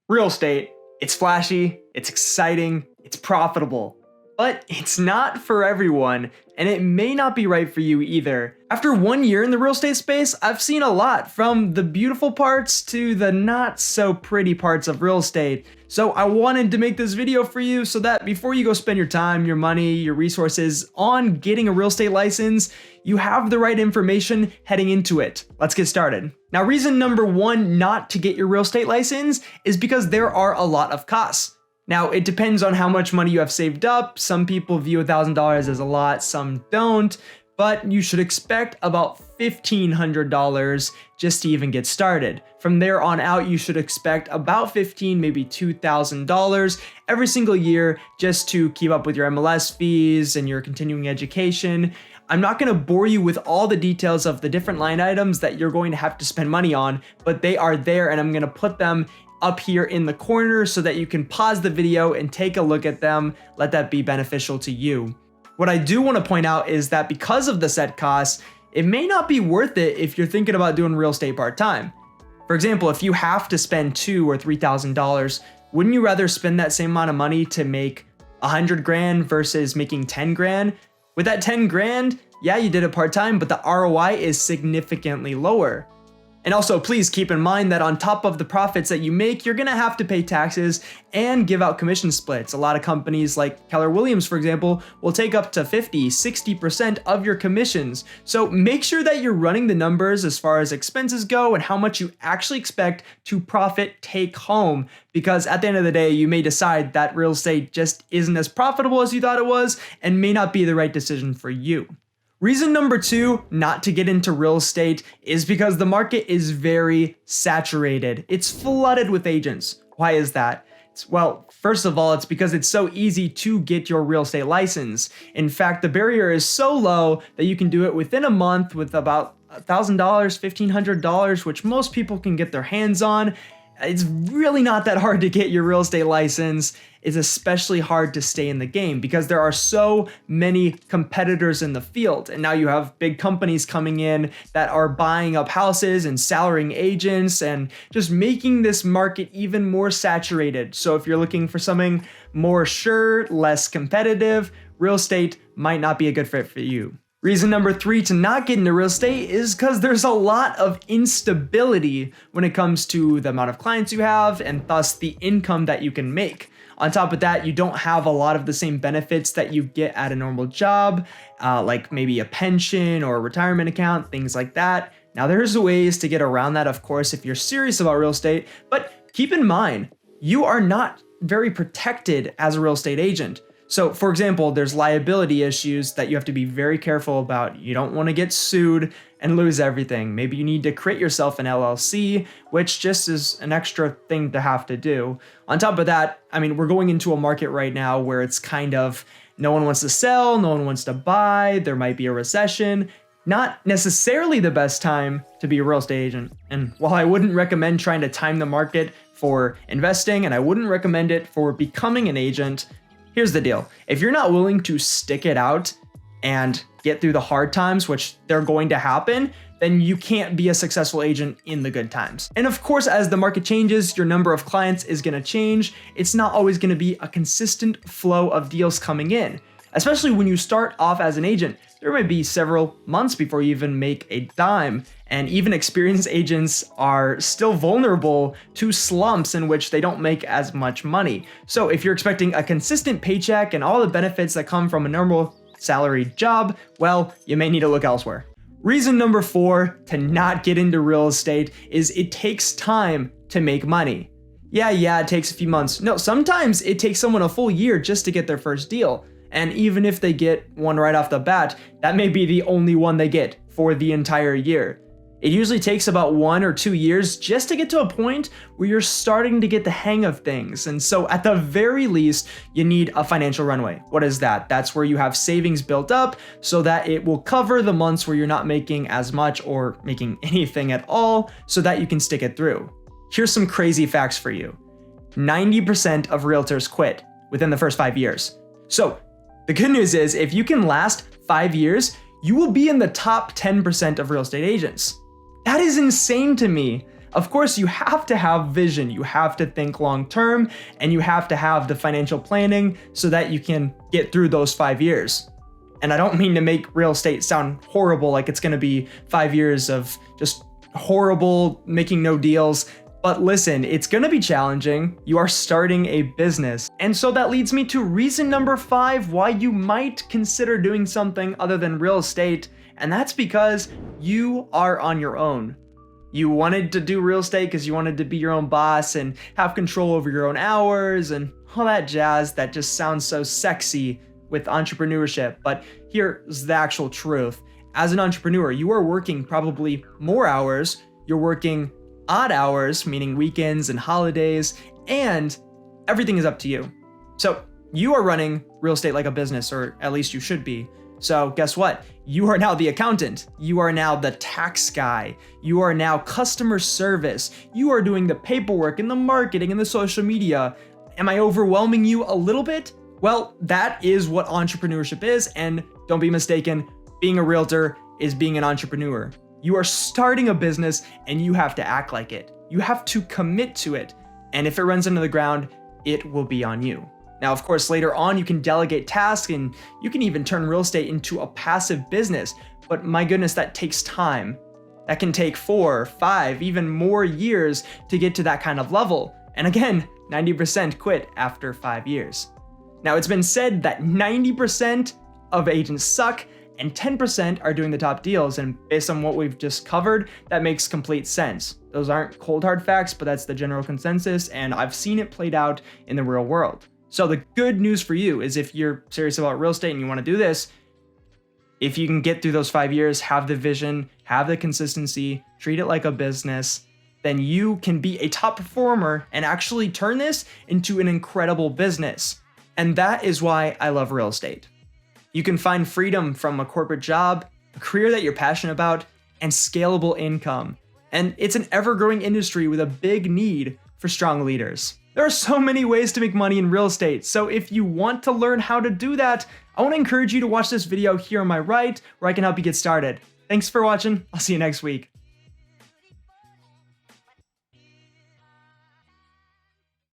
Real estate, it's flashy, it's exciting, it's profitable, but it's not for everyone, and it may not be right for you either. After 1 year in the real estate space, I've seen a lot, from the beautiful parts to the not so pretty parts of real estate. So I wanted to make this video for you so that before you go spend your time, your money, your resources on getting a real estate license, you have the right information heading into it. Let's get started. Now, reason number one not to get your real estate license is because there are a lot of costs. Now, it depends on how much money you have saved up. Some people view $1,000 as a lot, some don't, but you should expect about $1,500 just to even get started. From there on out, you should expect about $1,500, maybe $2,000 every single year just to keep up with your MLS fees and your continuing education. I'm not going to bore you with all the details of the different line items that you're going to have to spend money on, but they are there, and I'm going to put them up here in the corner so that you can pause the video and take a look at them. Let that be beneficial to you. What I do want to point out is that because of the set costs, it may not be worth it if you're thinking about doing real estate part-time. For example, if you have to spend $2,000 or $3,000, wouldn't you rather spend that same amount of money to make 100 grand versus making 10 grand? With that 10 grand, yeah, you did it part-time, but the ROI is significantly lower. And also, please keep in mind that on top of the profits that you make, you're gonna have to pay taxes and give out commission splits. A lot of companies like Keller Williams, for example, will take up to 50, 60% of your commissions. So make sure that you're running the numbers as far as expenses go and how much you actually expect to profit take home. Because at the end of the day, you may decide that real estate just isn't as profitable as you thought it was and may not be the right decision for you. Reason number two not to get into real estate is because the market is very saturated. It's flooded with agents. Why is that? Well, first of all, it's because it's so easy to get your real estate license. In fact, the barrier is so low that you can do it within a month with about $1,000, $1,500, which most people can get their hands on. It's really not that hard to get your real estate license. It's especially hard to stay in the game because there are so many competitors in the field. And now you have big companies coming in that are buying up houses and salarying agents and just making this market even more saturated. So if you're looking for something more sure, less competitive, real estate might not be a good fit for you. Reason number three to not get into real estate is because there's a lot of instability when it comes to the amount of clients you have and thus the income that you can make. On top of that, you don't have a lot of the same benefits that you get at a normal job, like maybe a pension or a retirement account, things like that. Now, there's ways to get around that, of course, if you're serious about real estate, but keep in mind, you are not very protected as a real estate agent. So, for example, there's liability issues that you have to be very careful about. You don't want to get sued and lose everything. Maybe you need to create yourself an LLC, which just is an extra thing to have to do. On top of that, I mean, we're going into a market right now where it's kind of no one wants to sell, no one wants to buy, there might be a recession. Not necessarily the best time to be a real estate agent. And while I wouldn't recommend trying to time the market for investing, and I wouldn't recommend it for becoming an agent, here's the deal. If you're not willing to stick it out and get through the hard times, which they're going to happen, then you can't be a successful agent in the good times. And of course, as the market changes, your number of clients is gonna change. It's not always gonna be a consistent flow of deals coming in. Especially when you start off as an agent, there might be several months before you even make a dime. And even experienced agents are still vulnerable to slumps in which they don't make as much money. So if you're expecting a consistent paycheck and all the benefits that come from a normal salaried job, well, you may need to look elsewhere. Reason number four to not get into real estate is it takes time to make money. Yeah, it takes a few months. No, sometimes it takes someone a full year just to get their first deal. And even if they get one right off the bat, that may be the only one they get for the entire year. It usually takes about 1 or 2 years just to get to a point where you're starting to get the hang of things. And so at the very least, you need a financial runway. What is that? That's where you have savings built up so that it will cover the months where you're not making as much or making anything at all so that you can stick it through. Here's some crazy facts for you. 90% of realtors quit within the first 5 years. So the good news is if you can last 5 years, you will be in the top 10% of real estate agents. That is insane to me. Of course, you have to have vision, you have to think long term, and you have to have the financial planning so that you can get through those 5 years. And I don't mean to make real estate sound horrible, like it's gonna be 5 years of just horrible, making no deals. But listen, it's gonna be challenging. You are starting a business. And so that leads me to reason number 5 why you might consider doing something other than real estate. And that's because you are on your own. You wanted to do real estate because you wanted to be your own boss and have control over your own hours and all that jazz that just sounds so sexy with entrepreneurship. But here's the actual truth. As an entrepreneur, you are working probably more hours. You're working odd hours, meaning weekends and holidays, and everything is up to you. So you are running real estate like a business, or at least you should be. So guess what? You are now the accountant. You are now the tax guy. You are now customer service. You are doing the paperwork and the marketing and the social media. Am I overwhelming you a little bit? Well, that is what entrepreneurship is, and don't be mistaken, being a realtor is being an entrepreneur. You are starting a business and you have to act like it. You have to commit to it. And if it runs into the ground, it will be on you. Now, of course, later on, you can delegate tasks and you can even turn real estate into a passive business. But my goodness, that takes time. That can take 4, 5, even more years to get to that kind of level. And again, 90% quit after 5 years. Now, it's been said that 90% of agents suck and 10% are doing the top deals. And based on what we've just covered, that makes complete sense. Those aren't cold hard facts, but that's the general consensus. And I've seen it played out in the real world. So the good news for you is if you're serious about real estate and you want to do this, if you can get through those 5 years, have the vision, have the consistency, treat it like a business, then you can be a top performer and actually turn this into an incredible business. And that is why I love real estate. You can find freedom from a corporate job, a career that you're passionate about, and scalable income. And it's an ever-growing industry with a big need for strong leaders. There are so many ways to make money in real estate, so if you want to learn how to do that, I want to encourage you to watch this video here on my right, where I can help you get started. Thanks for watching. I'll see you next week.